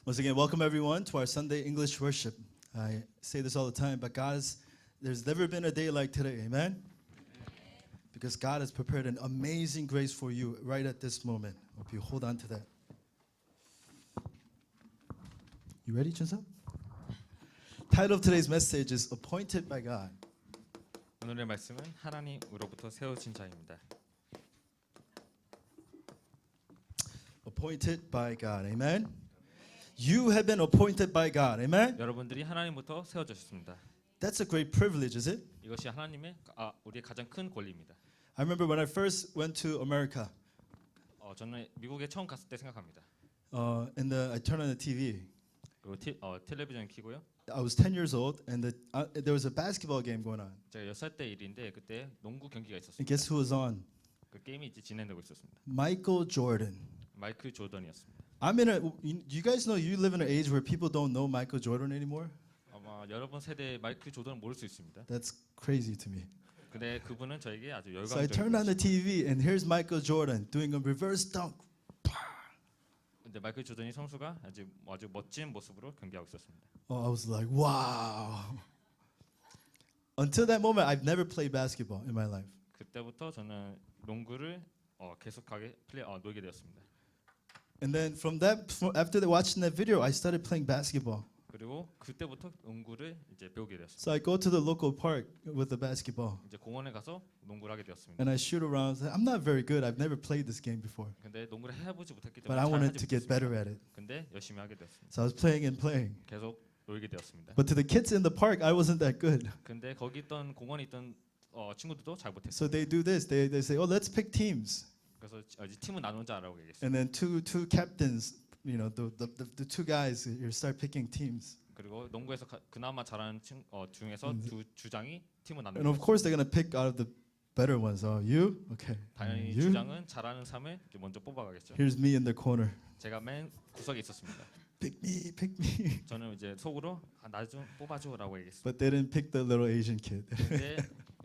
Once again, welcome everyone to our Sunday English worship. I say this all the time, but there's never been a day like today, amen? Because God has prepared an amazing grace for you right at this moment. Hope you hold on to that. You ready, Junsa? Title of today's message is Appointed by God. 오늘의 말씀은 하나님으로부터 세우신 자입니다. Appointed by God, amen? You have been appointed by God, amen? 여러분들이 하나님부터 세워졌습니다. That's a great privilege, is it? 이것이 하나님의 우리의 가장 큰 권리입니다. I remember when I first went to America, 저는 미국에 처음 갔을 때 생각합니다. I turned on the TV. 그리고 텔레비전 켜고요. I was 10 years old, and there was a basketball game going on. 제가 6살 때 일인데 그때 농구 경기가 And 있었습니다. guess who was on? 그 게임이 이제 진행되고 있었습니다. Michael Jordan. 마이클 조던이었습니다. You guys know you live in an age where people don't know Michael Jordan anymore? 아마 여러분 세대에 마이클 조던을 모를 수 있습니다. That's crazy to me. 근데 그분은 저에게 아주 So I turned on the 열광적인 TV, and here's Michael Jordan doing a reverse dunk. 근데 마이클 조던이 선수가 아주 멋진 모습으로 경기하고 있었습니다. Oh, I was like, wow. Until that moment, I've never played basketball in my life. 그때부터 저는 농구를 계속하게 놀게 되었습니다. And then after watching that video, I started playing basketball. 그리고 그때부터 농구를 이제 배우게 되었습니다. So I go to the local park with the basketball, 이제 공원에 가서 농구를 하게 되었습니다. and I shoot around. I'm not very good. I've never played this game before, 근데 농구를 해보지 못했기 but 때문에 I 잘 wanted 하지 to get 못했습니다. better at it. 근데 열심히 하게 되었습니다. So I was playing and playing. 계속 놀게 되었습니다. But to the kids in the park, I wasn't that good. 근데 거기 있던 공원에 있던 친구들도 잘 못했어요. So they do this. They say, "Oh, let's pick teams." 그래서 이제 팀은 나누자라고 얘기했어요. And then two captains, the two guys, you start picking teams. 그리고 농구에서 그나마 잘하는 중에서 두 주장이 팀을 And 나누고 of course, they're gonna pick out of the better ones. Oh, you? Okay. 당연히 You? 주장은 잘하는 삶을 먼저 뽑아가겠죠. Here's me in the corner. 제가 맨 구석에 있었습니다. Pick me, pick me. 저는 이제 속으로 나 좀 뽑아줘라고 얘기했어요. But they didn't pick the little Asian kid. 근데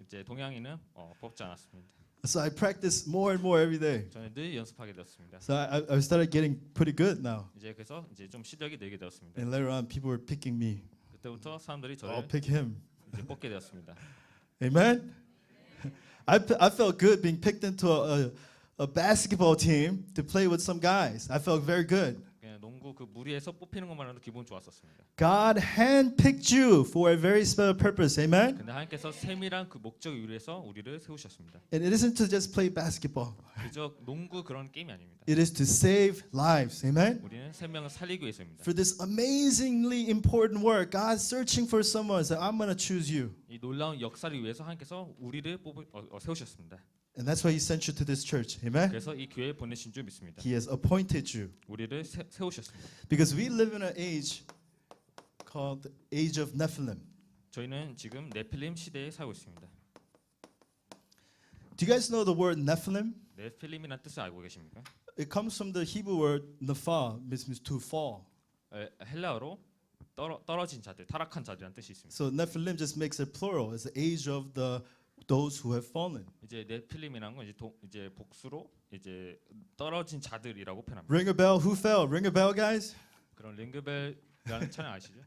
이제 동양인은 뽑지 않았습니다. So I practice more and more every day. 저는 늘 연습하게 되었습니다. So I started getting pretty good now. 그래서 이제 좀 실력이 늘게 되었습니다. And later on, people were picking me. 그때부터 사람들이 I'll 저를 pick him. 이제 뽑게 되었습니다. Amen. I felt good being picked into a basketball team to play with some guys. I felt very good. 그냥 농구 그 무리에서 뽑히는 것만으로도 기분 좋았었습니다. God handpicked you for a very special purpose. Amen. 근데 하나님께서 세밀한 그 목적을 위해서 우리를 세우셨습니다. And it isn't to just play basketball. 그저 농구 그런 게임이 아닙니다. It is to save lives. Amen. 우리는 생명을 살리기 위해서입니다. For this amazingly important work, God's searching for someone. So I'm going to choose you. 이 놀라운 역사를 위해서 하나님께서 우리를 세우셨습니다. And that's why He sent you to this church. Amen. 그래서 이 교회에 보내신 줄 믿습니다. He has appointed you. 우리를 세우셨습니다. Because we live in an age called the age of Nephilim. 저희는 지금 네필림 시대에 살고 있습니다. Do you guys know the word Nephilim? 네필림이라는 뜻을 알고 계십니까? It comes from the Hebrew word nephal, which means to fall. 헬라어로 떨어진 자들, 타락한 자들이라는 뜻이 있습니다. So Nephilim just makes it plural. It's the age of those who have fallen. 이제 네필림이라는 건 이제 복수로 이제 떨어진 자들이라고 표현합니다. Ring a bell. Who fell? Ring a bell, guys. 그런 링그벨이라는 찬양 아시죠?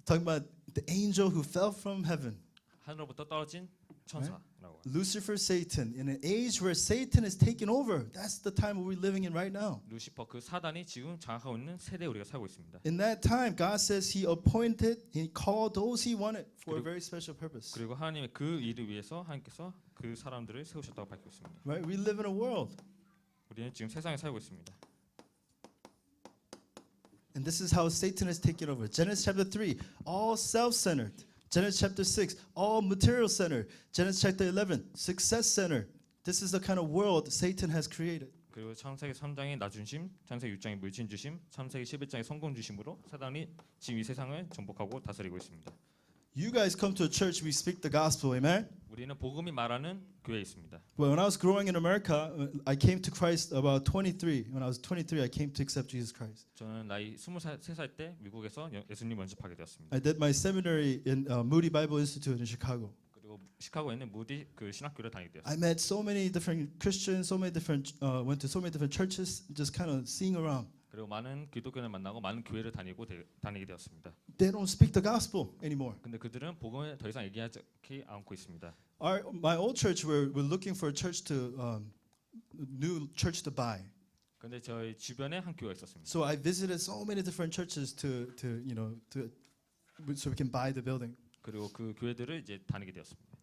Talking about the angel who fell from heaven. 하늘로부터 떨어진 천사라고. Lucifer, Satan. In an age where Satan is taking over. That's the time we're living in right now. 루시퍼 그 사단이 지금 장악하고 있는 세대에 우리가 살고 있습니다. In that time, God says He appointed, He called those He wanted for a very special purpose. 그리고 하나님의 그 일을 위해서 하나님께서 그 사람들을 세우셨다고 밝히고 있습니다. Right? We live in a world. 우리는 지금 세상에 살고 있습니다. And this is how Satan is taking over. Genesis chapter 3, all self-centered. Genesis chapter 6, all material-centered. Genesis chapter 11, success-centered. This is the kind of world Satan has created. 그리고 창세기 3장의 나중심, 창세기 6장의 물질 주심, 창세기 11장의 성공 주심으로 사단이 지금 이 세상을 정복하고 다스리고 있습니다. You guys come to a church, we speak the gospel, amen? 우리는 복음이 말하는 교회에 있습니다. Well, when I was growing in America, I came to Christ about 23. When I was 23, I came to accept Jesus Christ. 저는 나이 23살 때 미국에서 예수님 연습하게 되었습니다. I did my seminary in Moody Bible Institute in Chicago. 그리고 시카고에 있는 무디 그 신학교를 다니게 되었습니다. I met so many different Christians, went to so many different churches, just kind of seeing around. 그리고 많은 기독교인을 만나고 많은 교회를 다니게 되었습니다. They don't speak the gospel anymore. 근데 그들은 복음을 더 이상 얘기하지 않고 있습니다. My old church, we're looking for a church new church to buy. 근데 저희 주변에 한 교회가 있었습니다. So I visited so many different churches so we can buy the building. 그리고 그 교회들을 이제 다니게 되었습니다.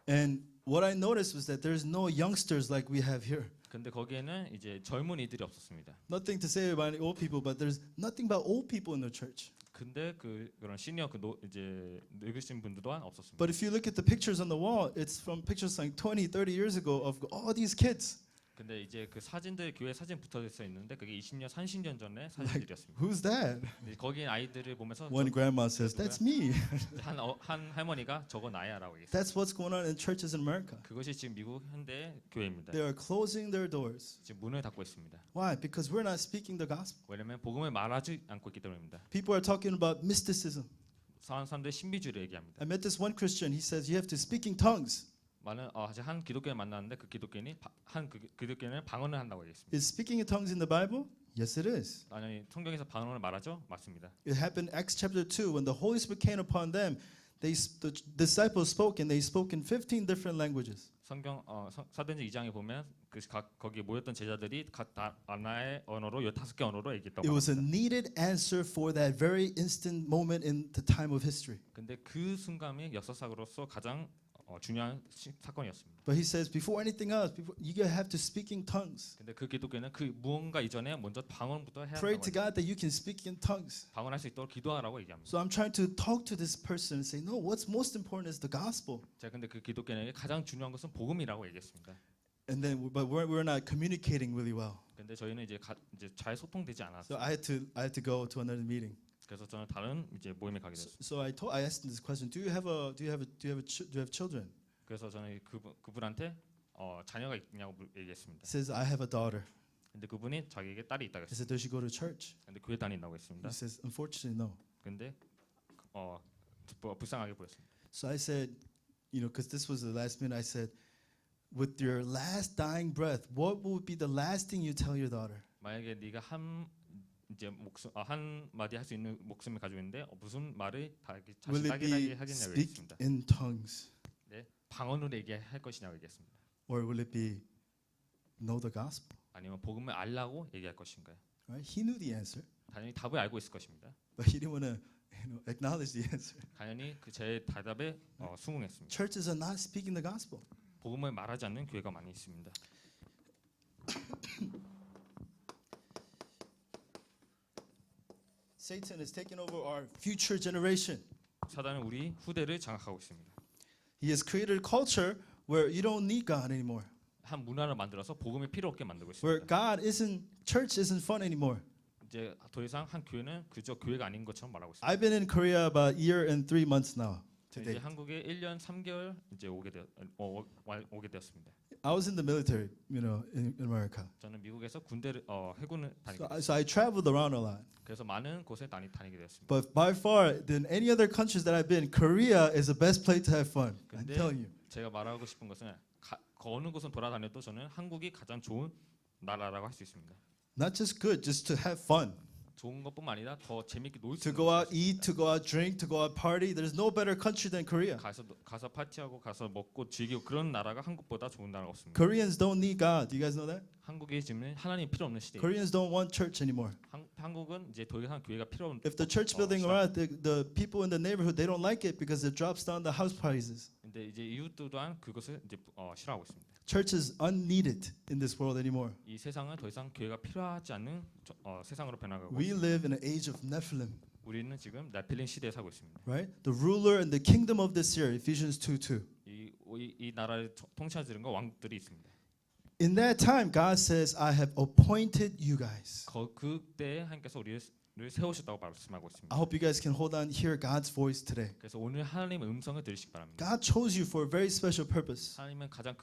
And what I noticed was that there's no youngsters like we have here. 근데 거기에는 이제 젊은이들이 없었습니다. Nothing to say about old people, but there's nothing about old people in the church. 근데 그런 시니어 이제 늙으신 분들 또한 없었습니다. But if you look at the pictures on the wall, it's from pictures like 20, 30 years ago of all these kids. 근데 이제 그 사진들 교회 사진 붙어져 있는데 그게 20년, 30년 전의 사진들이었습니다. Who's that? 근데 거기 아이들을 보면서 One grandma says, "That's me." 한 할머니가 저거 나야라고 얘기했어요. That's what's going on in churches in America. 그것이 지금 미국 현대 교회입니다. They are closing their doors. 지금 문을 닫고 있습니다. Why? Because we're not speaking the gospel. 왜냐면 복음을 말하지 않고 있기 때문입니다. People are talking about mysticism. 사람들이 신비주의를 얘기합니다. I met this one Christian. He says you have to speak in tongues. 많은 한 기독교인을 만났는데 그 기독교인이 기독교인은 방언을 한다고 얘기했습니다. Is speaking in tongues in the Bible? Yes, it is. 아니 성경에서 방언을 말하죠? 맞습니다. It happened in Acts chapter 2 when the Holy Spirit came upon them. The disciples spoke and they spoke in 15 different languages. 성경 사도행전 2장에 보면 거기에 모였던 제자들이 각 하나의 언어로 15개 언어로 얘기했다고 It was a 합니다. needed answer for that very instant moment in the time of history. 근데 그 순간이 역사상으로서 가장 중요한 사건이었습니다. But he says before anything else, you have to speak in tongues. 근데 그 기독교는 그 무언가 이전에 먼저 방언부터 해야 Pray 한다고 to God that you can speak in tongues. 방언할 수 있도록 기도하라고 얘기합니다. So I'm trying to talk to this person and say, no, what's most important is the gospel. 제가 근데 그 기독교인에게 가장 중요한 것은 복음이라고 얘기했습니다. And then, but we're not communicating really well. 근데 저희는 이제 잘 소통되지 So 않았어요. I had to go to another meeting. 그래서 저는 다른 이제 모임에 가게 됐어요. So I asked him this question: Do you have children? 그래서 저는 그분한테 자녀가 있냐고 얘기했습니다. He says, I have a daughter. 근데 그분이 자기에게 딸이 있다고 I 했어요. said, does she go to church? 근데 교회 다닌다고 했습니다. He says, unfortunately, no. 근데 불쌍하게 보였습니다. So I said, because this was the last minute, I said, with your last dying breath, what would be the last thing you tell your daughter? 만약에 네가 한 마디 할 수 있는 목숨을 가지고 있는데 무슨 말을 Will 자신 it be 따게 하겠냐고 speak 얘기했습니다. in tongues? 네, 방언으로 얘기할 것이냐고 얘기했습니다. Or will it be know the gospel? 아니면 복음을 알라고 얘기할 것인가요? Right? He knew the answer, 당연히 답을 알고 있을 것입니다. but he didn't want to acknowledge the answer. 당연히 제 대답에 순응했습니다. Churches are not speaking the gospel. 복음을 말하지 않는 교회가 많이 있습니다. Satan is taking over our future generation. 사단은 우리 후대를 장악하고 있습니다. He has created a culture where you don't need God anymore. 한 문화를 만들어서 복음이 필요 없게 만들고 Where 있습니다. church isn't fun anymore. 이제 더 이상 한 교회는 그저 교회가 아닌 것처럼 말하고 있습니다. I've been in Korea about a year and 3 months now. 이제 Today. 한국에 1년 3개월 이제 오게 되었습니다. I was in the military, in America. 저는 미국에서 군대를 해군을 다니게 됐습니다. So I traveled around a lot. 그래서 많은 곳에 다니게 되었습니다. But by far, than any other countries that I've been, Korea is the best place to have fun. I'm 근데 telling you. 제가 말하고 싶은 것은 어느 곳은 돌아다녀도 저는 한국이 가장 좋은 나라라고 할 수 있습니다. Not just good, just to have fun. 좋은 것뿐만 아니라 더 재밌게 놀 수 To 있는 go out, 곳이 eat, to go out, drink, to go out, party. There's no better country than Korea. 가서 파티하고 가서 먹고 즐기고 그런 나라가 한국보다 좋은 나라가 없습니다. Koreans don't need God. Do you guys know that? 한국이 지금 하나님 필요 없는 시대예요. Koreans don't want church anymore. 한국은 이제 더 이상 교회가 필요 없는. If the church building around, the people in the neighborhood, they don't like it because it drops down the house prices. 근데 이제 이웃들 또한 그것을 이제 싫어하고 있습니다. Church is unneeded in this world anymore. 이 세상은 더 이상 교회가 필요하지 않는 세상으로 변화가고 We 있습니다. live in an age of Nephilim, 우리는 지금 네필린 시대에 살고 있습니다. right? The ruler and the kingdom of this year, Ephesians 2:2. 이 나라를 통치하는 왕국들이 있습니다. In that time, God says, I have appointed you guys. 그때 하나님께서 우리를 세우셨다고 말씀하고 있습니다. I hope you guys can hold on, hear God's voice today. 그래서 오늘 하나님의 음성을 들으시기 바랍니다. God chose you for a very special purpose. 하나님은 가장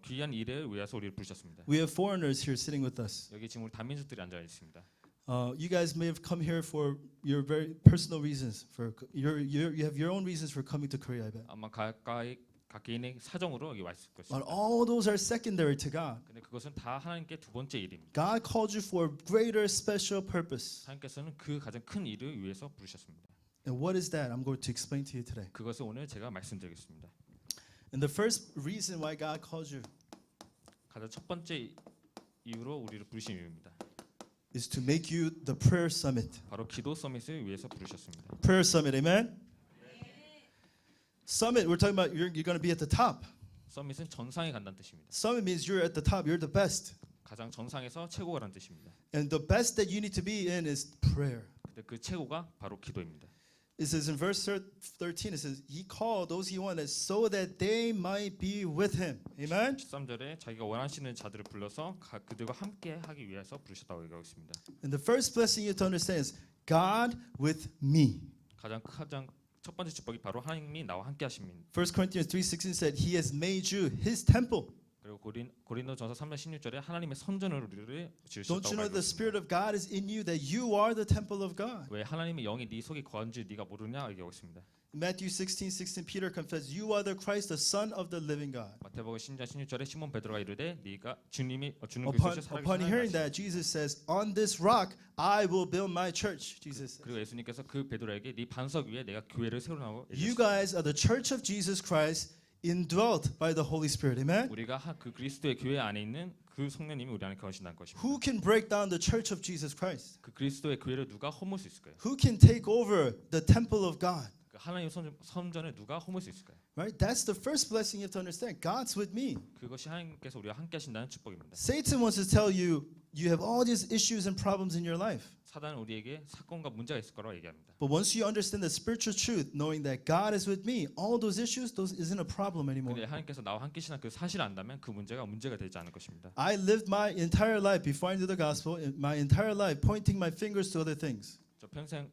귀한 일을 위해서 우리를 부르셨습니다. We have foreigners here sitting with us. 여기 지금 우리 다민족들이 앉아 있습니다. You guys may have come here for your very personal reasons. You have your own reasons for coming to Korea, I bet. 아마 가까이 각 개인의 사정으로 여기 와 있을 But 것입니다. all those are secondary to God. 근데 그것은 다 하나님께 두 번째 일입니다. God called you for a greater special purpose. 하나님께서는 그 가장 큰 일을 위해서 부르셨습니다. And what is that? I'm going to explain to you today. 그것을 오늘 제가 말씀드리겠습니다. And the first reason why God called you 가장 첫 번째 이유로 우리를 부르신 이유입니다. is to make you the prayer summit. 바로 기도 서밋을 위해서 부르셨습니다. Prayer summit, amen? Summit, we're talking about you're going to be at the top. 서밋은 전상에 간다는 뜻입니다. Summit means you're at the top, you're the best. 가장 전상에서 최고가라는 뜻입니다. And the best that you need to be in is prayer. 근데 그 최고가 바로 기도입니다. It says in verse 13, it says, He called those He wanted so that they might be with Him. Amen? 13절에 자기가 원하시는 자들을 불러서 그들과 함께 하기 위해서 부르셨다고 얘기하고 있습니다. And the first blessing you have to understand is God with me. 가장 첫 번째 축복이 바로 하나님이 나와 함께 하십니다. 1 Corinthians 3:16 said, He has made you His temple. 그리고 고린도전서 3장 16절에 하나님의 선전을 우리를 Don't 지으셨다고 you know the 말했습니다. Spirit of God is in you, that you are the temple of God? 왜 하나님의 영이 네 속에 거한지 네가 모르냐 얘기하고 있습니다. Matthew 16:16, Peter confessed, You are the Christ, the Son of the living God. 마태복음 10장 16절에 시몬 베드로가 이르되 네가 주는 Upon 그리스도의 hearing 살아계신 that, Jesus says, On this rock I will build my church. Jesus says. 그리고 예수님께서 그 베드로에게 네 반석 위에 내가 교회를 세우라고 You 얘기했습니다. guys are the church of Jesus Christ, indwelt by the Holy Spirit. Amen? 우리가 그 그리스도의 교회 안에 있는 그 성령님이 우리 안에 거하신다는 것입니다. Who can break down the church of Jesus Christ? 그 그리스도의 교회를 누가 허물 수 있을까요? Who can take over the temple of God? 그 하나님 선전에 누가 허물 수 있을까요? Right? That's the first blessing you have to understand. God's with me. 그것이 하나님께서 우리와 함께 하신다는 축복입니다. Satan wants to tell you you have all these issues and problems in your life. 사단은 우리에게 사건과 문제가 있을 거라고 얘기합니다. But once you understand the spiritual truth, knowing that God is with me, all those issues, those isn't a problem anymore. 근데 하나님께서 나와 함께 하시는 그 사실을 안다면 그 문제가 되지 않을 것입니다. I lived my entire life before I knew the gospel, my entire life pointing my fingers to other things.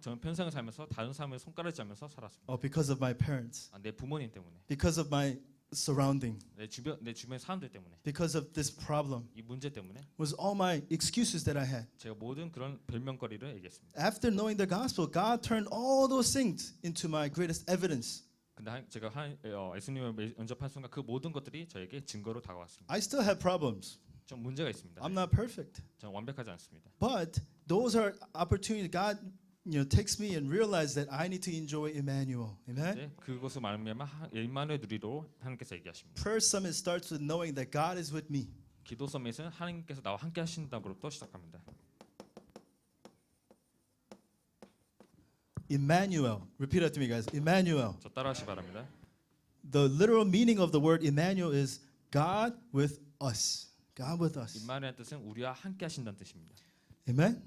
저는 평생을 살면서 다른 사람을 손가락을 잡면서 살았습니다. Oh, because of my parents, 내 부모님 때문에, because of my surrounding, 내 주변 사람들 때문에, because of this problem, 이 문제 때문에 was all my excuses that I had. 제가 모든 그런 별명거리를 얘기했습니다. After knowing the gospel, God turned all those things into my greatest evidence. 근데 제가 예수님을 영접한 순간 그 모든 것들이 저에게 증거로 다가왔습니다. I still have problems. 좀 문제가 있습니다. I'm not perfect. 저는 완벽하지 않습니다. But those are opportunities God takes me and realize that I need to enjoy Emmanuel. Amen? 이제 그것을 말미암아 일만을 누리도록 하나님께서 얘기하십니다. Prayer summit starts with knowing that God is with me. 기도 서밋은 하나님께서 나와 함께 하신다부터 시작합니다. Emmanuel. Repeat after me, guys. Emmanuel. 저 따라하시 바랍니다. The literal meaning of the word Emmanuel is God with us. God with us. 임마누엘의 뜻은 우리와 함께 하신다는 뜻입니다. Amen?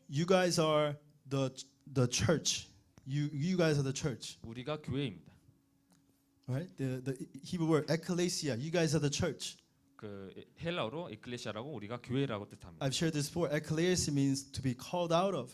You guys are the church. You guys are the church. 우리가 교회입니다. Right? The Hebrew word ecclesia. You guys are the church. 그 헬라어로 에클레시아라고 우리가 교회라고 뜻합니다. I've shared this before. Ecclesia means to be called out of.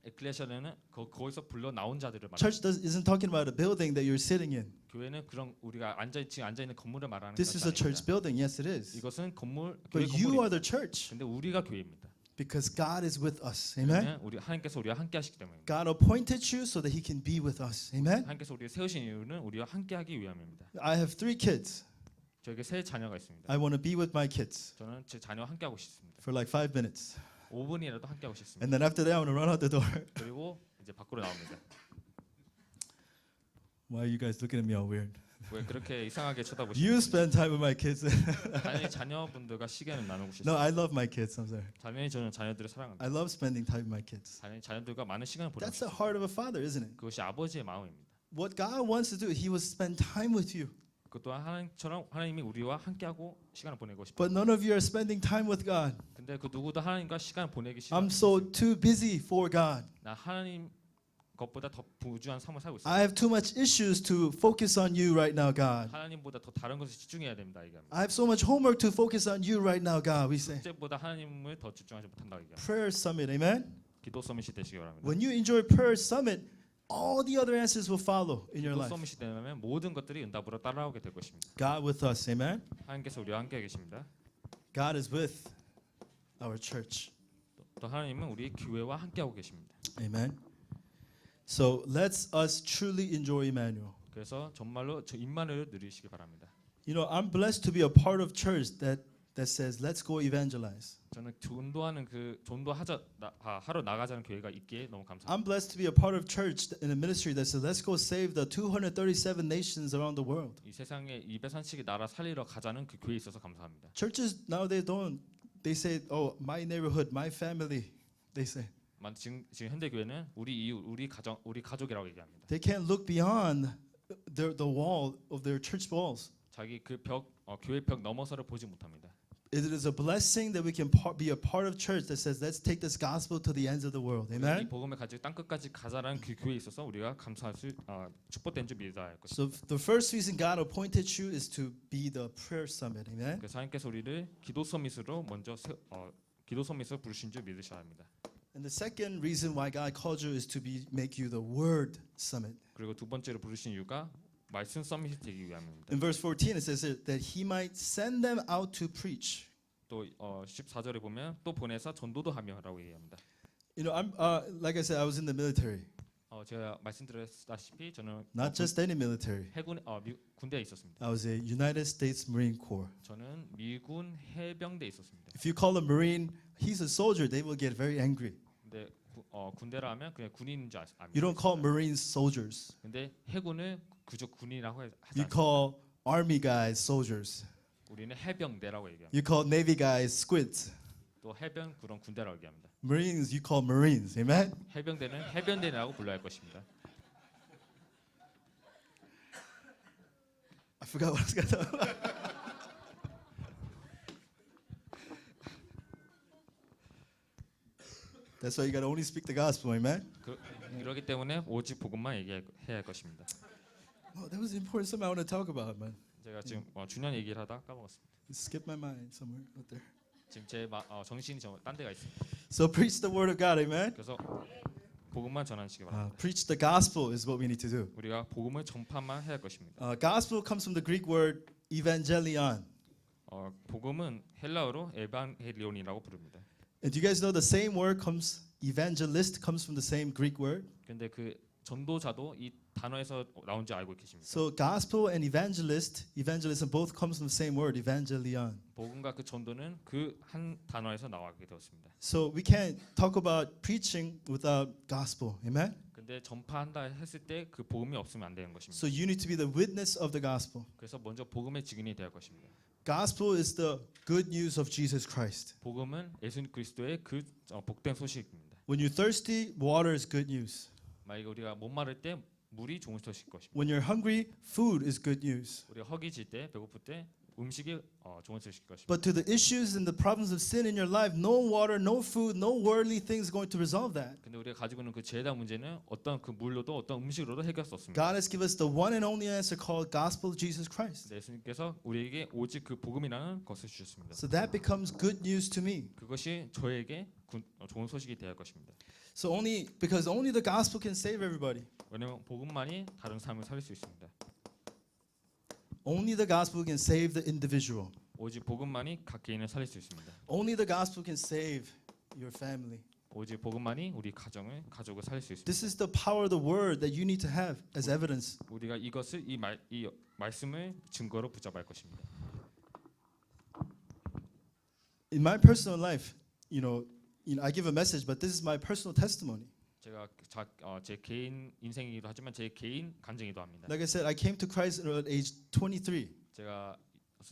에클레시아는 거기서 불러 나온 자들을 말합니다. Church isn't talking about a building that you're sitting in. 교회는 그런 우리가 지금 앉아 있는 건물을 말하는 This is a 것이 church 아닙니다. building. Yes, it is. 이것은 교회 But you are 건물입니다. the church 근데 우리가 교회입니다. because God is with us. Amen? 왜냐하면 하나님께서 우리와 함께 하시기 때문입니다. God appointed you so that He can be with us. Amen? 하나님께서 우리를 세우신 이유는 우리와 함께 하기 위함입니다. I have 3 kids. 저에게 세 자녀가 있습니다. I want to be with my kids 저는 제 자녀와 함께 하고 싶습니다. for like 5 minutes. 5분이라도 함께 하고 싶습니다. And then after that, I want to run out the door. 그리고 이제 밖으로 나옵니다. Why are you guys looking at me all weird? 왜 그렇게 이상하게 You 쳐다보시는지. spend time with my kids. 당연히 자녀분들과 시간을 나누고 No, 싶습니다. I love my kids. I'm sorry. 당연히 저는 자녀들을 사랑합니다. I love spending time with my kids. 당연히 자녀들과 많은 시간을 보내고 That's the 싶습니다. heart of a father, isn't it? 그것이 아버지의 마음입니다. What God wants to do, He will spend time with you. 그 또한 하나님처럼 하나님이 우리와 함께하고 시간을 보내고 싶어요. But none of you are spending time with God. 근데 그 누구도 하나님과 시간을 보내기 싫어. I'm so too busy for God. 나 하나님 것보다 더 부주한 삶을 살고 있어요. I have too much issues to focus on you right now, God. 하나님보다 더 다른 것에 집중해야 됩니다. 얘기합니다. I have so much homework to focus on you right now, God. We say. 숙제보다 하나님을 더 집중하지 못한다고 얘기합니다. Prayer summit, amen? 기도 서밋이 되시기 바랍니다. When you enjoy prayer summit, all the other answers will follow in your 기도 life. 서밋이 되면 모든 것들이 응답으로 따라오게 될 것입니다. God with us, amen? 하나님께서 우리와 함께 계십니다. God is with our church, 또 하나님은 우리 교회와 함께하고 계십니다. amen? So let's us truly enjoy Emmanuel. 그래서 정말로 저 임마누엘을 누리시기 바랍니다. You know, I'm blessed to be a part of church that says, let's go evangelize. 저는 전도하는 그 하러 나가자는 교회가 있기에 너무 감사합니다. I'm blessed to be a part of church in a ministry that says, let's go save the 237 nations around the world. 이 세상에 230개 나라 살리러 가자는 그 교회에 있어서 감사합니다. Churches nowadays don't, they say, oh, my neighborhood, my family, they say. 지금 현대 교회는 우리 이웃, 우리 가정, 우리 가족이라고 얘기합니다. They can't look beyond the wall of their church walls. 자기 그 교회 벽 넘어서를 보지 못합니다. It is a blessing that we can be a part of church that says, let's take this gospel to the ends of the world. 이 Amen? 복음을 가지고 땅 끝까지 가자라는 그 교회에 있어서 우리가 감사할 수 축복된 줄 믿어야 할 것입니다. So the first reason God appointed you is to be the prayer summit. Amen? 그래서 하나님께서 우리를 기도 서밋으로 먼저 기도 서밋을 부르신 줄 믿으셔야 합니다. And the second reason why God called you is to make you the word summit. 그리고 두 번째로 부르신 이유가 말씀 서밋이 되기 위함입니다. In verse 14 it says that he might send them out to preach. 또 14절에 보면 또 보내서 전도도 하며라고 얘기합니다. You know, I'm like I said, I was in the military. 제가 말씀드렸다시피 저는 Not just any military. 해군 군대에 있었습니다. I was a United States Marine Corps. 저는 미군 해병대에 있었습니다. If you call a Marine, he's a soldier, they will get very angry. 근데 군대라 하면 그냥 군인인 줄 압니다. You don't call Marines soldiers. 근데 해군을 그저 군인이라고 하지 You 않습니다. call Army guys soldiers. 우리는 해병대라고 얘기합니다. You call Navy guys squids. 또 해병 그런 군대라고 얘기합니다. Marines, you call Marines. Amen? 해병대는 해병대라고 불러야 할 것입니다. I forgot what I was going to talk about. That's why you got to only speak the gospel. Amen? 그렇기 때문에 오직 복음만 얘기해야 할 것입니다. Oh, that was important something I want to talk about, man. 제가 지금 중요한 얘기를 하다 까먹었습니다. It skipped my mind somewhere out there. 지금 제 정신이 딴 데가 있습니다. So preach the word of God. Amen? 그래서 복음만 전하시기 바랍니다. Preach the gospel is what we need to do. 우리가 복음을 전파만 해야 할 것입니다. Gospel comes from the Greek word evangelion. 복음은 헬라어로 에반헬리온이라고 부릅니다. And do you guys know the same word comes, evangelist comes from the same Greek word? 근데 그 전도자도 이 단어에서 나온 줄 알고 계십니까? So gospel and evangelism both comes from the same word, evangelion. 복음과 그 전도는 그 한 단어에서 나오게 되었습니다. So we can't talk about preaching without gospel. Amen? 근데 전파한다 했을 때 그 복음이 없으면 안 되는 것입니다. So you need to be the witness of the gospel. 그래서 먼저 복음의 증인이 되어야 할 것입니다. Gospel is the good news of Jesus Christ. 복음은 예수 그리스도의 그 복된 소식입니다. When you're thirsty, water is good news. 만약에 우리가 목마를 때 물이 좋은 소식일 것입니다. When you're hungry, food is good news. 우리가 허기질 때 배고플 때 음식이 좋은 소식일 것입니다. But to the issues and the problems of sin in your life, no water, no food, no worldly things is going to resolve that. 근데 우리가 가지고 있는 그 죄다 문제는 어떤 그 물로도 어떤 음식으로도 해결할 수 없습니다. God has given us the one and only answer called gospel of Jesus Christ. 예수님께서 우리에게 오직 그 복음이라는 것을 주셨습니다. So that becomes good news to me. 그것이 저에게 좋은 소식이 되어야 할 것입니다. So because only the gospel can save everybody. 왜냐하면 복음만이 다른 삶을 살릴 수 있습니다. Only the gospel can save the individual. 오직 복음만이 각 개인을 살릴 수 있습니다. Only the gospel can save your family. 오직 복음만이 우리 가족을 살릴 수 있습니다. This is the power of the word that you need to have as evidence. 우리가 이것을 이 말씀을 증거로 붙잡아야 할 것입니다. In my personal life, I give a message, but this is my personal testimony. 제가 제 개인 인생이기도 하지만 제 개인 간증이기도 합니다. Like I said, I came to Christ at age 23. 제가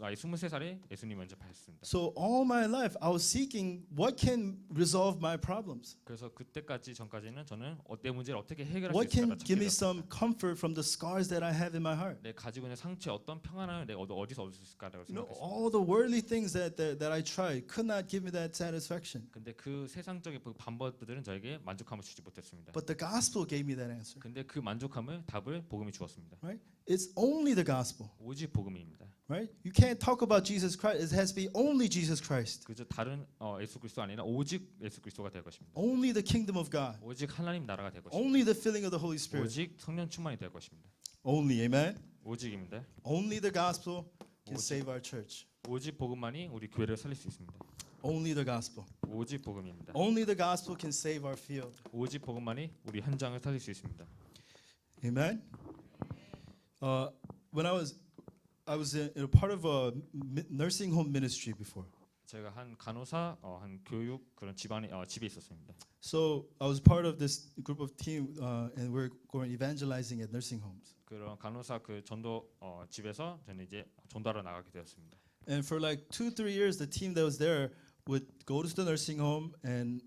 나이 23살에 예수님 먼저 받았습니다. So all my life, I was seeking what can resolve my problems. 그래서 그때까지 전까지는 저는 내 문제를 어떻게 해결할 수 What can 있을까 give me 찾게 되었습니다. some comfort from the scars that I have in my heart? 내 가지고 있는 상처에 어떤 평안을 내가 어디서 얻을 수 있을까라고 생각했습니다. All the worldly things that I tried could not give me that satisfaction. 근데 그 세상적인 방법들은 저에게 만족함을 주지 못했습니다. But the gospel gave me that answer. 근데 그 만족함을 답을 복음이 주었습니다. Right? It's only the gospel. 오직 복음입니다. Right? You can't talk about Jesus Christ. It has to be only Jesus Christ. 그저 다른 예수 그리스도 아니라 오직 예수 그리스도가 될 것입니다. Only the kingdom of God. 오직 하나님 나라가 될 것입니다. Only the filling of the Holy Spirit. 오직 성령 충만이 될 것입니다. Only, amen? 오직입니다. Only the gospel can 오직. save our church. 오직 복음만이 우리 교회를 살릴 수 있습니다. Only the gospel. 오직 복음입니다. Only the gospel can save our field. 오직 복음만이 우리 현장을 살릴 수 있습니다. Amen? When I was in a part of a nursing home ministry before. 제가 한 간호사 한 교육 그런 집안에 집에 있었습니다. So I was part of this group of team, and we're going evangelizing at nursing homes. 그런 간호사 그 전도 집에서 저는 이제 전도하러 나가게 되었습니다. And for like 2-3 years, the team that was there would go to the nursing home and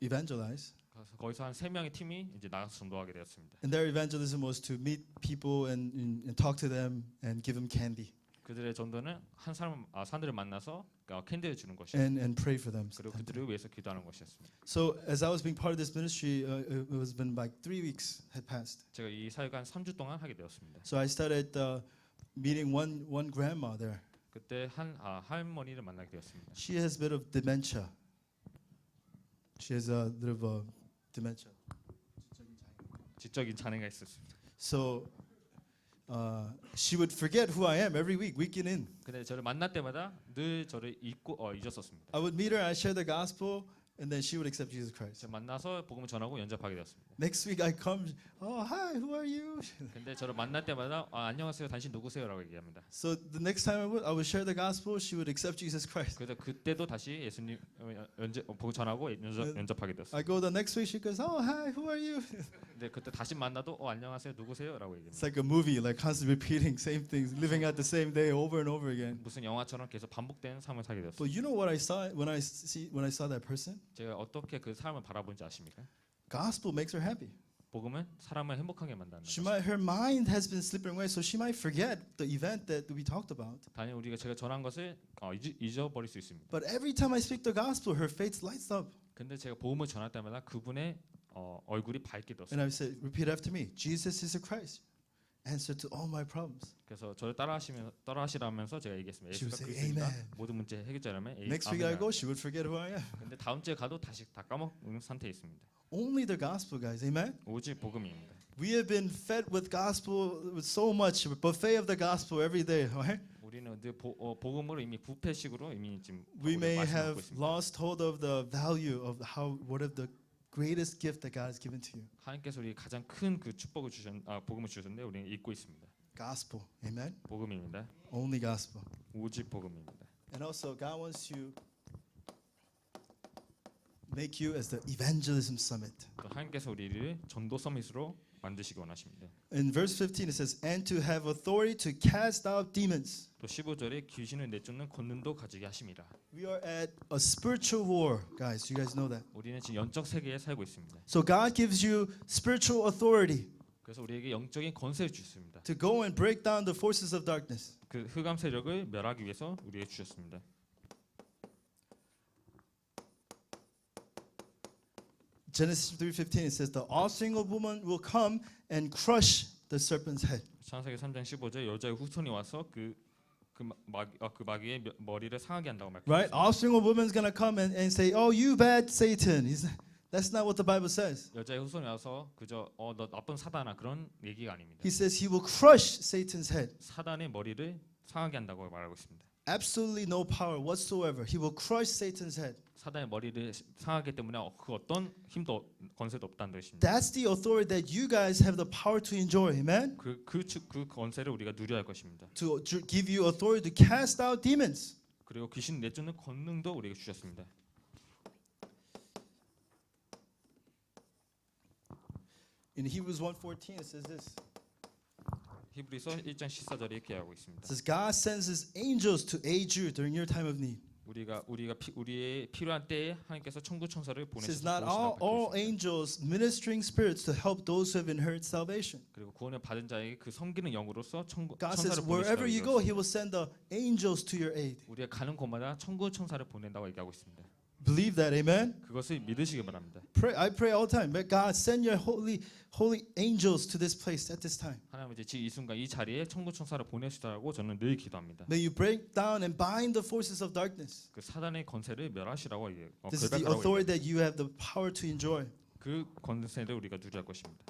evangelize. 그래서 거기서 한 3명의 팀이 이제 나가서 전도하게 되었습니다. And their evangelism was to meet people and talk to them and give them candy 그들의 전도는 한 사람들을 만나서 캔디를 주는 것이었습니다. and pray for them. 그리고 그들을 위해서 기도하는 것이었습니다. So as I was being part of this ministry, it was been like 3 weeks had passed. 제가 이 사역을 한 3주 동안 하게 되었습니다. So I started meeting one grandma there. 그때 한 할머니를 만나게 되었습니다. She has a bit of dementia. She has a bit of dementia. 지적인 장애가 있었습니다. So she would forget who I am every week in in. 근데 저를 만날 때마다 늘 저를 잊었었습니다. I would meet her, I share the gospel, and then she would accept Jesus Christ. 제가 만나서 복음을 전하고 연접하게 되었습니다. Next week I come, oh hi, who are you? 근데 저를 만날 때마다 안녕하세요, 당신 누구세요라고 얘기합니다. So the next time I would share the gospel, she would accept Jesus Christ. 그래서 그때도 다시 예수님 복음 전하고 연접하게 되었어요. I go the next week, she goes, oh hi, who are you? 근데 그때 다시 만나도 안녕하세요, 누구세요라고 It's 얘기합니다. like a movie, like constantly repeating same things, living out the same day over and over again. 무슨 영화처럼 계속 반복되는 삶을 살게 되었어요. But you know what I saw when I saw that person? 제가 어떻게 그 사람을 바라보는지 아십니까? Gospel makes her happy. 복음은 사람을 행복하게 만드는 Her mind has been slipping away, so she might forget the event that we talked about. 단연 우리가 제가 전한 것을 잊어버릴 수 있습니다. But every time I speak the gospel, her face lights up. 근데 제가 복음을 전할 때마다 그분의 얼굴이 밝게 And 되었어요. I said, repeat after me. Jesus is the Christ. Answer to all my problems. 그래서 저를 따라하시라면서 제가 얘기했습니다. She would 예수가 say, 그리스도입니다. Amen. 모든 문제 해결자라면 Next week I go, she would forget who I am. 근데 다음 주에 가도 다시 다 까먹는 상태에 있습니다. Only the gospel, guys. Amen. 오직 복음입니다. We have been fed with gospel with so much buffet of the gospel every day, right? 우리는 늘 복음으로 이미 부패식으로 이미 지금 We may 말씀 have 먹고 있습니다. lost hold of the value of what of the greatest gift that God has given to you. 하나님께서 우리 가장 큰 그 축복을 복음을 주셨는데 우리는 잊고 있습니다. Gospel. Amen. 복음입니다. Only gospel. 오직 복음입니다. And also God wants to make you as the evangelism summit. 또 하나님께서 우리를 전도 서밋으로 만드시기 원하십니다. In verse 15 it says, and to have authority to cast out demons. 또 15절에 귀신을 내쫓는 권능도 가지게 하심이라. We are at a spiritual war, guys. You guys know that. 우리는 지금 영적 세계에 살고 있습니다. So God gives you spiritual authority 그래서 우리에게 영적인 권세를 주셨습니다. to go and break down the forces of darkness. 그 흑암 세력을 멸하기 위해서 우리에게 주셨습니다. Genesis 3:15 it says the offspring of woman will come and crush the serpent's head. 창세기 3장 15절 여자의 후손이 와서 그 마귀의 머리를 상하게 한다고 Right? 말했습니다. Offspring of woman is going to come and say, "Oh, you bad Satan." That's not what the Bible says. 여자의 후손이 와서 그저 너 나쁜 사단아 그런 얘기가 아닙니다. He says he will crush Satan's head. 사단의 머리를 상하게 한다고 말하고 있습니다. Absolutely no power whatsoever. He will crush Satan's head. 사단의 머리를 상하기 때문에 그 어떤 힘도 권세도 없다는 뜻입니다. That's the authority that you guys have the power to enjoy. Amen. 그 권세를 우리가 누려야 할 것입니다. To give you authority to cast out demons. 그리고 귀신 내쫓는 권능도 우리에게 주셨습니다. In Hebrews 1:14 it says this. 히브리서 1장 14절에 이렇게 하고 있습니다. It says God sends his angels to aid you during your time of need. 우리의 필요한 때에 하나님께서 천구 천사를 It says not 보내시고 all angels ministering spirits to help those who have inherited salvation. 그리고 구원을 받은 자에게 그 섬기는 영으로서 God says 천사를 wherever you go, 보내시다고 he will send the angels to your aid. 우리가 가는 곳마다 천구 천사를 보낸다고 얘기하고 있습니다. Believe that, amen. 그것을 믿으시기 바랍니다. I pray all the time. May God send your holy angels to this place at this time. 하나님 이제 지금 이 순간 이 자리에 천구 천사를 보내시라고 저는 늘 기도합니다. May you break down and bind the forces of darkness. 그 사단의 권세를 멸하시라고 This is the 결박하라고 authority that you have the power to enjoy. 그 권세를 우리가 누릴 것입니다.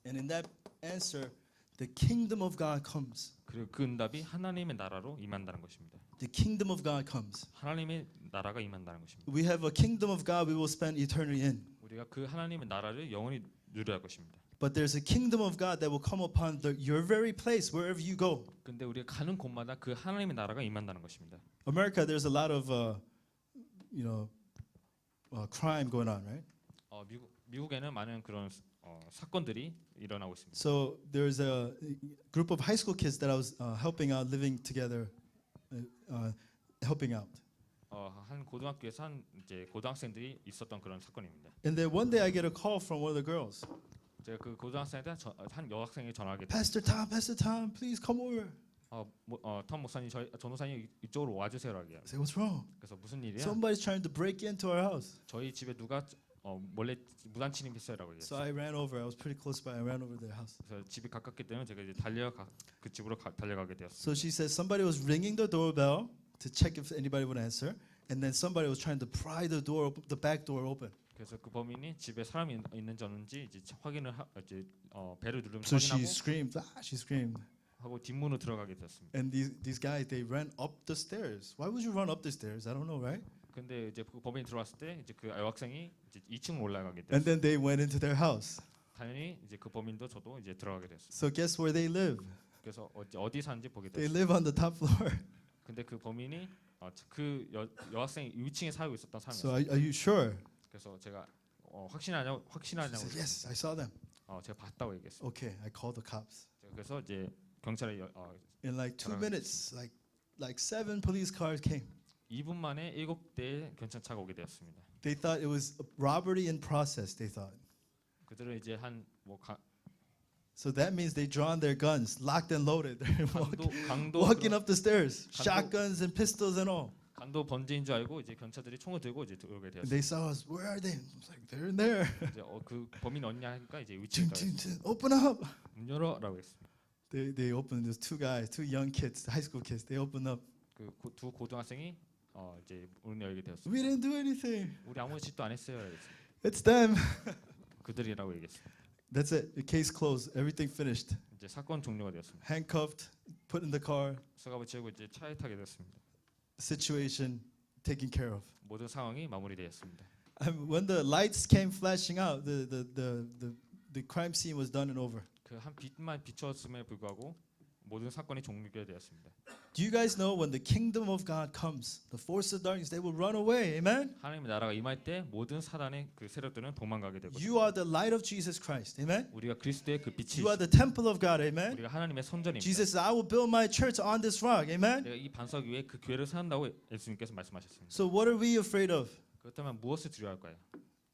And in that answer, the kingdom of God comes. 그리고 그 응답이 하나님의 나라로 임한다는 것입니다. The kingdom of God comes. 하나님의 나라가 임한다는 것입니다. We have a kingdom of God we will spend eternity in. 우리가 그 하나님의 나라를 영원히 누려야 할 것입니다. but there's a kingdom of God that will come upon your very place wherever you go. 근데 우리가 가는 곳마다 그 하나님의 나라가 임한다는 것입니다. America, there's a lot of crime going on, right? 미국에는 많은 그런 사건들이 일어나고 있습니다. So there's a group of high school kids that I was helping out, living together, helping out. 한 고등학교에서 한 이제 고등학생들이 있었던 그런 사건입니다. And then one day I get a call from one of the girls. 제가 그 고등학생한테 한 여학생이 전화하게 됐어요. Pastor Tom, please come over. 톰 목사님, 전 목사님 이쪽으로 와주세요라고 해요. I say, what's wrong? 그래서 무슨 일이야? Somebody's trying to break into our house. 저희 집에 누가 몰래 무단 침입했어요라고 So 얘기했어요. I ran over. I was pretty close by. I ran over their house. 그래서 집이 가깝기 때문에 제가 이제 그 집으로 달려가게 되었어요. So she says somebody was ringing the doorbell to check if anybody would answer, and then somebody was trying to pry the back door open. 그래서 그 범인이 집에 사람이 있는지 없는지 이제 확인을 이제 배를 누르면서 So she 확인하고 screamed. She screamed. 하고 뒷문으로 들어가게 되었습니다. And these guys, they ran up the stairs. Why would you run up the stairs? I don't know, right? 근데 이제 그 범인이 들어왔을 때 이제 그 여학생이 이제 2층 올라가게 And 됐어요. then they went into their house. 당연히 이제 그 범인도 저도 이제 들어가게 됐어요. So guess where they live? 그래서 어디 사는지 보게 They 됐어요. live on the top floor. 근데 그 범인이 그 여학생이 2층에 살고 있었던 So 사람이었어요. are you sure? 그래서 제가 확신하냐고 She said, yes, I saw them. 제가 봤다고 얘기했어요. Okay, I called the cops. 그래서 이제 경찰에 In like 2 Alright. minutes, like 7 police cars came. 2분 만에 7대의 경찰차가 오게 되었습니다. They thought it was a robbery in process. They thought. 그들은 이제 So that means they drawn their guns, locked and loaded. They're 강도 walking up the stairs, 강도- shotguns and pistols and all. 강도 번제인 줄 알고 이제 경찰들이 총을 들고 이제 들어오게 And 되었어요. they saw us. Where are they? I was like, they're in there. 이제 그 범인 어디냐 하니까 이제 Ting, 위치가 ting, ting. Open up. 문 열어라고 했습니다. They opened. There's 2 guys, 2 young kids, high school kids. They opened up. 그 두 고등학생이 이제 문을 열게 되었습니다. We didn't do anything. 우리 아무 짓도 안 했어요. 그랬어요. It's them. 그들이라고 얘기했어요. That's it. The case closed. Everything finished. 이제 사건 종료가 되었습니다. Handcuffed, put in the car. 수갑을 채우고 이제 차에 타게 됐습니다. Situation taken care of. 모든 상황이 마무리되었습니다. When the lights came flashing out, the crime scene was done and over. 그 한 빛만 비추었음에 불구하고 모든 사건이 종료되었습니다. Do you guys know when the kingdom of God comes, the force of darkness, they will run away. Amen? 하나님의 나라가 임할 때 모든 사단의 그 세력들은 도망가게 되고 You are the light of Jesus Christ. Amen? 우리가 그리스도의 그 빛이 You are the temple of God. Amen? 우리가 하나님의 선전입니다. Jesus said, I will build my church on this rock. Amen? 내가 이 반석 위에 그 교회를 세운다고 예수님께서 말씀하셨습니다. So what are we afraid of? 그렇다면 무엇을 두려워할까요?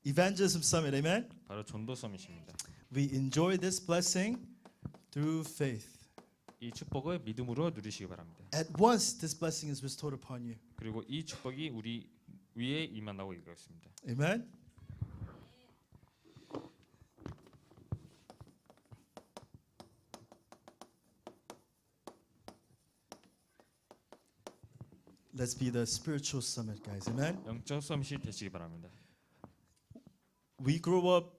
Evangelism Summit. Amen? 바로 전도 서밋입니다. We enjoy this blessing through faith. 이 축복을 믿음으로 누리시기 바랍니다. At once this blessing is restored upon you. 그리고 이 축복이 우리 위에 임한다고 얘기했습니다. Amen? Let's be the spiritual summit, guys. Amen? 영적 서밋이 되시기 바랍니다. We grow up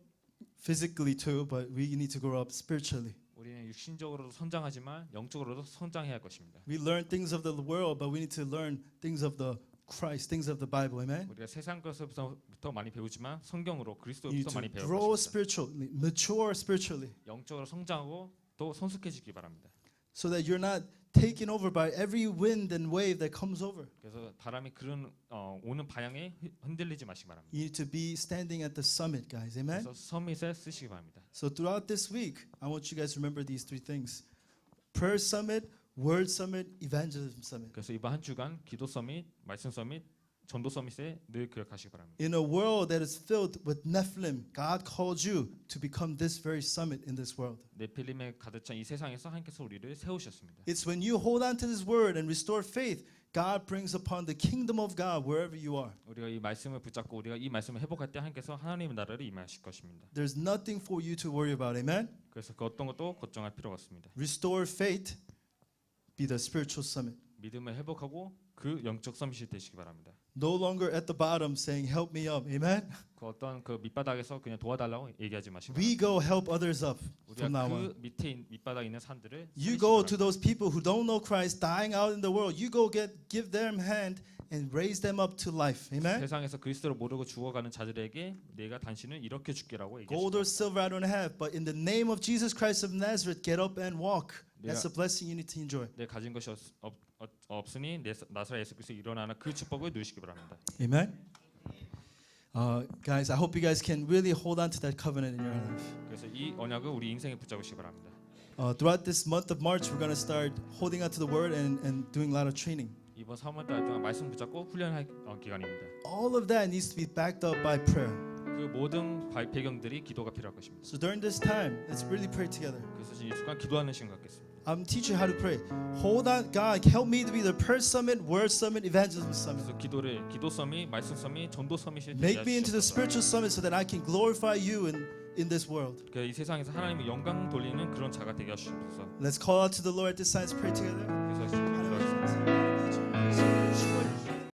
physically too, but we need to grow up spiritually. 우리는 육신적으로도 성장하지만 영적으로도 성장해야 할 것입니다. We learn things of the world, but we need to learn things of the Christ, things of the Bible. Amen? 우리가 세상 것부터 많이 배우지만 성경으로 You need 그리스도부터 to 많이 배울 grow 것입니다. spiritually, mature spiritually, 영적으로 성장하고 또 성숙해지기 바랍니다. so that you're not taken over by every wind and wave that comes over. 그래서 바람이 그런 오는 방향에 흔들리지 마시기 바랍니다. You need to be standing at the summit, guys. Amen? 그래서 서밋에 쓰시기 바랍니다. So throughout this week, I want you guys to remember these 3 things: prayer summit, word summit, evangelism summit. 그래서 이번 한 주간 기도 서밋, 말씀 서밋, 전도 서밋에 늘 기억하시기 바랍니다. In a world that is filled with Nephilim, God called you to become this very summit in this world. 네필림에 가득 찬 이 세상에서 하나님께서 우리를 세우셨습니다. It's when you hold on to this word and restore faith, God brings upon the kingdom of God wherever you are. 우리가 이 말씀을 붙잡고 우리가 이 말씀을 회복할 때 하나님께서 하나님의 나라를 임하실 것입니다. There's nothing for you to worry about. Amen? 그래서 그 어떤 것도 걱정할 필요가 없습니다. Restore faith, be the spiritual summit. 믿음을 회복하고 그 영적 서밋이 되시기 바랍니다. No longer at the bottom saying, help me up. Amen? 그 어떤 그 밑바닥에서 그냥 도와달라고 얘기하지 마시고 We go help others up 우리가 from now on. 그 밑에 밑바닥에 있는 산들을 You 살리시기 go to 바랍니다. those people who don't know Christ dying out in the world. You go give them hand and raise them up to life. Amen. 세상에서 그리스도를 모르고 죽어가는 자들에게 내가 당신을 이렇게 죽게라고 Gold 얘기했습니다. or silver I don't have, but in the name of Jesus Christ of Nazareth, get up and walk. That's a blessing you need to enjoy. 내 가진 것이 없으니 나사렛 예수 그리스도 일어나는 그 축복을 누리시기 바랍니다. Amen. Guys, I hope you guys can really hold on to that covenant in your life. 그래서 이 언약을 우리 인생에 붙잡으시기 바랍니다. Throughout this month of March, we're going to start holding on to the word and doing a lot of training. 이번 3월 달 동안 말씀 붙잡고 훈련할 기간입니다. All of that needs to be backed up by prayer. 그 모든 배경들이 기도가 필요할 것입니다. So during this time, let's really pray together. 그래서 이 순간 기도하는 시간 갖겠습니다. I'm teaching you how to pray. Hold on, God, help me to be the prayer summit, word summit, evangelism summit. 그래서 기도 서밋, 말씀 서밋, 전도 서밋이 Make me into the spiritual summit so that I can glorify you in this world. 이 세상에서 하나님의 영광 돌리는 그런 자가 되게 하시옵소서. Let's call out to the Lord at this time. Let's pray together. 그래서 기도하겠습니다.